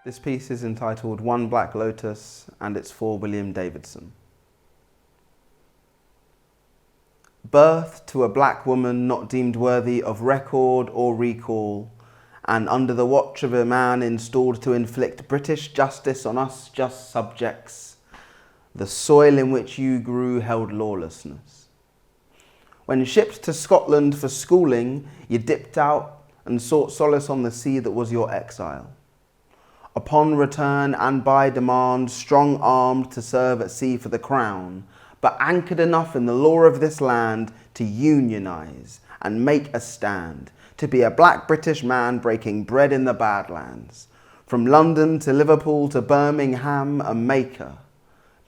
This piece is entitled One Black Lotus, and it's for William Davidson. Birth to a black woman not deemed worthy of record or recall, and under the watch of a man installed to inflict British justice on us just subjects, the soil in which you grew held lawlessness. When shipped to Scotland for schooling, you dipped out and sought solace on the sea that was your exile. Upon return and by demand, strong-armed to serve at sea for the crown, but anchored enough in the law of this land to unionize and make a stand, to be a black British man breaking bread in the Badlands, from London to Liverpool to Birmingham, a maker,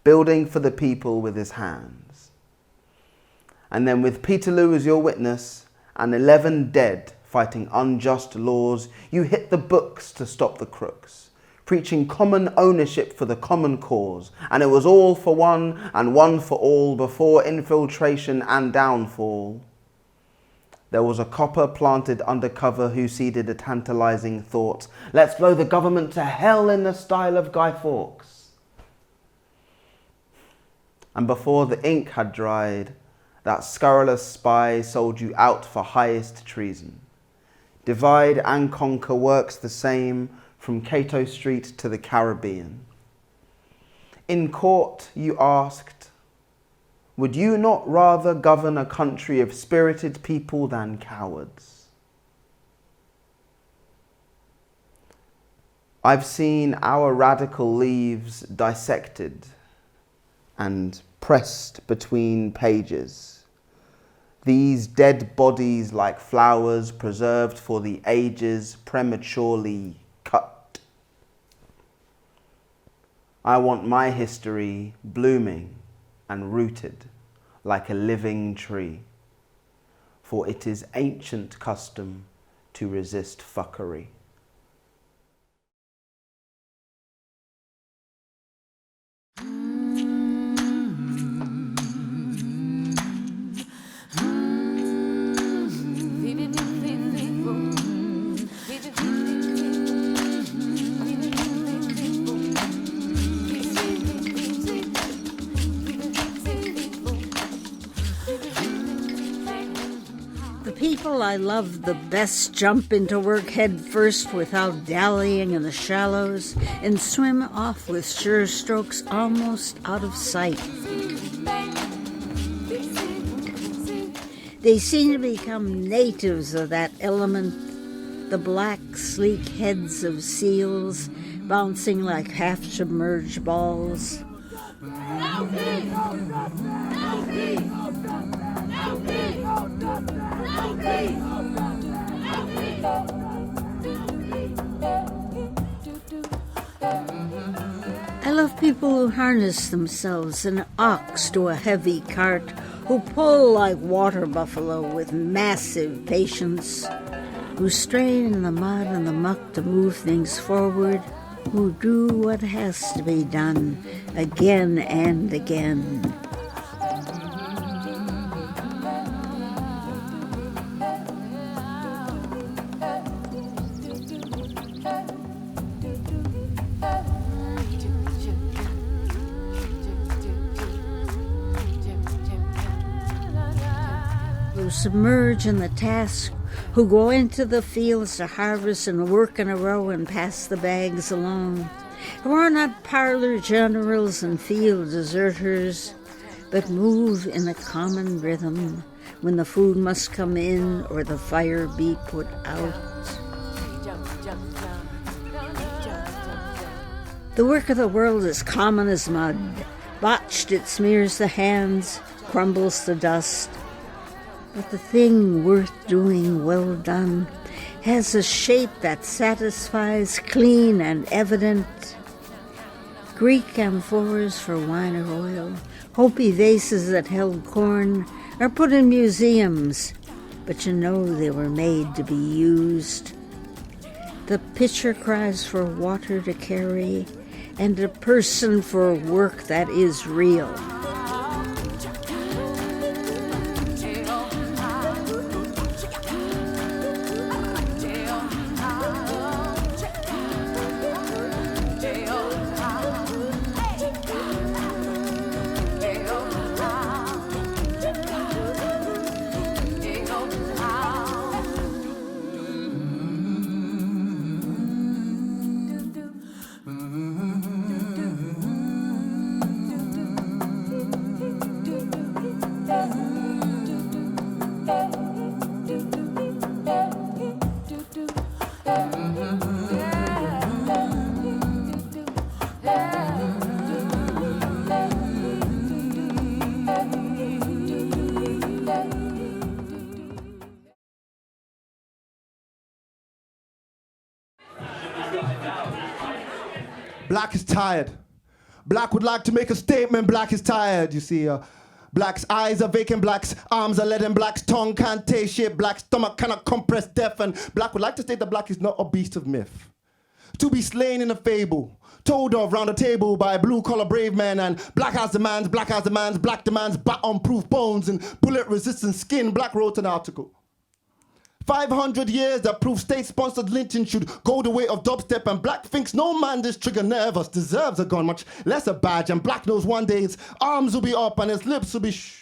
building for the people with his hands. And then with Peterloo as your witness, and 11 dead fighting unjust laws, you hit the books to stop the crooks, preaching common ownership for the common cause, and it was all for one and one for all before infiltration and downfall. There was a copper planted undercover who seeded a tantalizing thought. Let's blow the government to hell in the style of Guy Fawkes. And before the ink had dried, that scurrilous spy sold you out for highest treason. Divide and conquer works the same from Cato Street to the Caribbean. In court you asked, would you not rather govern a country of spirited people than cowards? I've seen our radical leaves dissected and pressed between pages. These dead bodies like flowers preserved for the ages, prematurely cut. I want my history blooming and rooted like a living tree, for it is ancient custom to resist fuckery. People I love the best jump into work head first without dallying in the shallows and swim off with sure strokes almost out of sight. They seem to become natives of that element, the black, sleek heads of seals bouncing like half-submerged balls. I love people who harness themselves an ox to a heavy cart, who pull like water buffalo with massive patience, who strain in the mud and the muck to move things forward, who do what has to be done again and again. Who submerge in the task, who go into the fields to harvest and work in a row and pass the bags along, who are not parlor generals and field deserters, but move in a common rhythm when the food must come in or the fire be put out. The work of the world is common as mud. Botched, it smears the hands, crumbles to dust. But the thing worth doing well done has a shape that satisfies, clean and evident. Greek amphoras for wine or oil, Hopi vases that held corn are put in museums, but you know they were made to be used. The pitcher cries for water to carry, and a person for work that is real. Black is tired. Black would like to make a statement. Black is tired. You see, black's eyes are vacant. Black's arms are leaden. Black's tongue can't taste shit. Black's stomach cannot compress death. And black would like to state that black is not a beast of myth, to be slain in a fable, told of round a table by blue-collar brave men. And black has demands, black has demands, black demands bat-on-proof bones and bullet-resistant skin. Black wrote an article. 500 years that prove state-sponsored lynching should go the way of dubstep, and black thinks no man this trigger nervous deserves a gun, much less a badge, and black knows one day his arms will be up and his lips will be shh.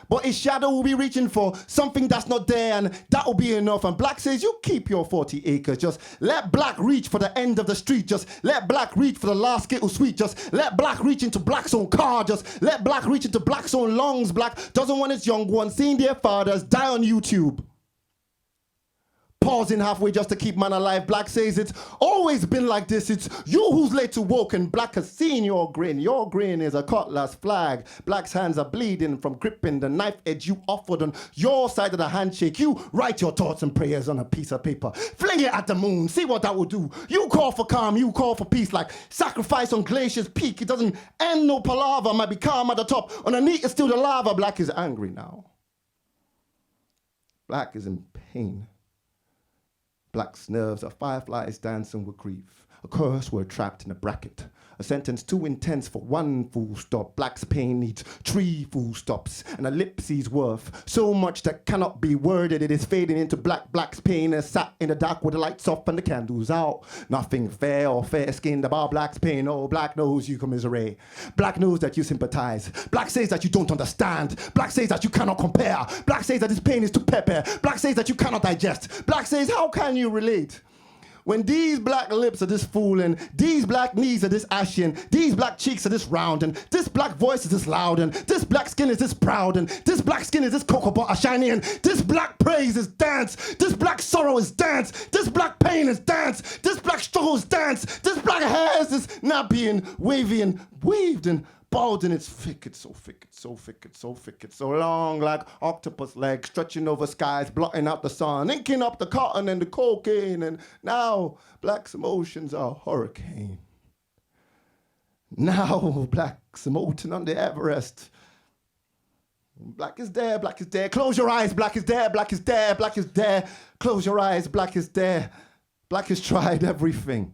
But his shadow will be reaching for something that's not there, and that will be enough. And black says, you keep your 40 acres. Just let black reach for the end of the street. Just let black reach for the last Skittle sweet. Just let black reach into black's own car. Just let black reach into black's own lungs. Black doesn't want its young ones seeing their fathers die on YouTube, pausing halfway just to keep man alive. Black says it's always been like this. It's you who's late to woke, and black has seen your grin. Your grin is a cutlass flag. Black's hands are bleeding from gripping the knife edge you offered on your side of the handshake. You write your thoughts and prayers on a piece of paper. Fling it at the moon. See what that will do. You call for calm. You call for peace, like sacrifice on glacier's peak. It doesn't end no palaver. Might be calm at the top. Underneath it's still the lava. Black is angry now. Black is in pain. Black's nerves are fireflies dancing with grief. A curse we're trapped in a bracket. A sentence too intense for one full stop. Black's pain needs 3 full stops, and ellipses worth so much that cannot be worded. It is fading into black. Black's pain is sat in the dark with the lights off and the candles out. Nothing fair or fair-skinned about black's pain. Oh, black knows you commiserate. Black knows that you sympathize. Black says that you don't understand. Black says that you cannot compare. Black says that his pain is too pepper. Black says that you cannot digest. Black says, how can you relate when these black lips are this full, and these black knees are this ashen, these black cheeks are this round, and this black voice is this loud, and this black skin is this proud, and this black skin is this cocoa butter shiny, and this black praise is dance, this black sorrow is dance, this black pain is dance, this black struggle is dance, this black hair is this nappy and wavy and waved and bald, and it's thick, it's so thick, it's so thick, it's so thick, it's so long, like octopus legs stretching over skies, blotting out the sun, inking up the cotton and the cocaine, and now black's emotions are a hurricane. Now black's emoting on the Everest. Black is there, black is there, close your eyes, black is there, black is there, black is there, close your eyes, black is there. Black has tried everything.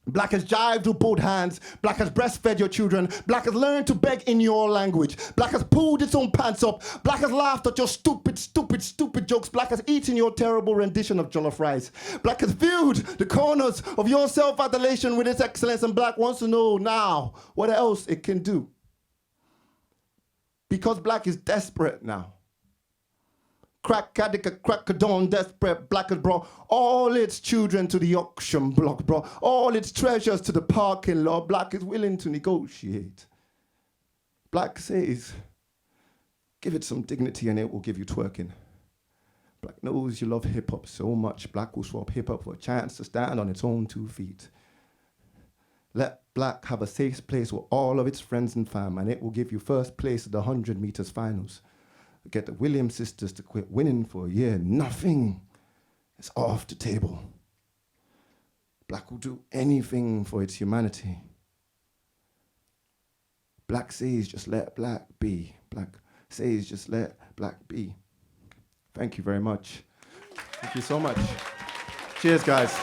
Black has jived with both hands. Black has breastfed your children. Black has learned to beg in your language. Black has pulled its own pants up. Black has laughed at your stupid, stupid, stupid jokes. Black has eaten your terrible rendition of jollof rice. Black has filled the corners of your self-adulation with its excellence, and black wants to know now what else it can do. Because black is desperate now. Crack-a-dawn desperate. Black has brought all its children to the auction block, brought all its treasures to the parking lot. Black is willing to negotiate. Black says, give it some dignity and it will give you twerking. Black knows you love hip-hop so much, black will swap hip-hop for a chance to stand on its own 2 feet. Let black have a safe place with all of its friends and fam, and it will give you first place at the 100 meters finals. Get the Williams sisters to quit winning for a year. Nothing is off the table. Black will do anything for its humanity. Black says just let black be. Black says just let black be. Thank you very much. Thank you so much. Cheers, guys.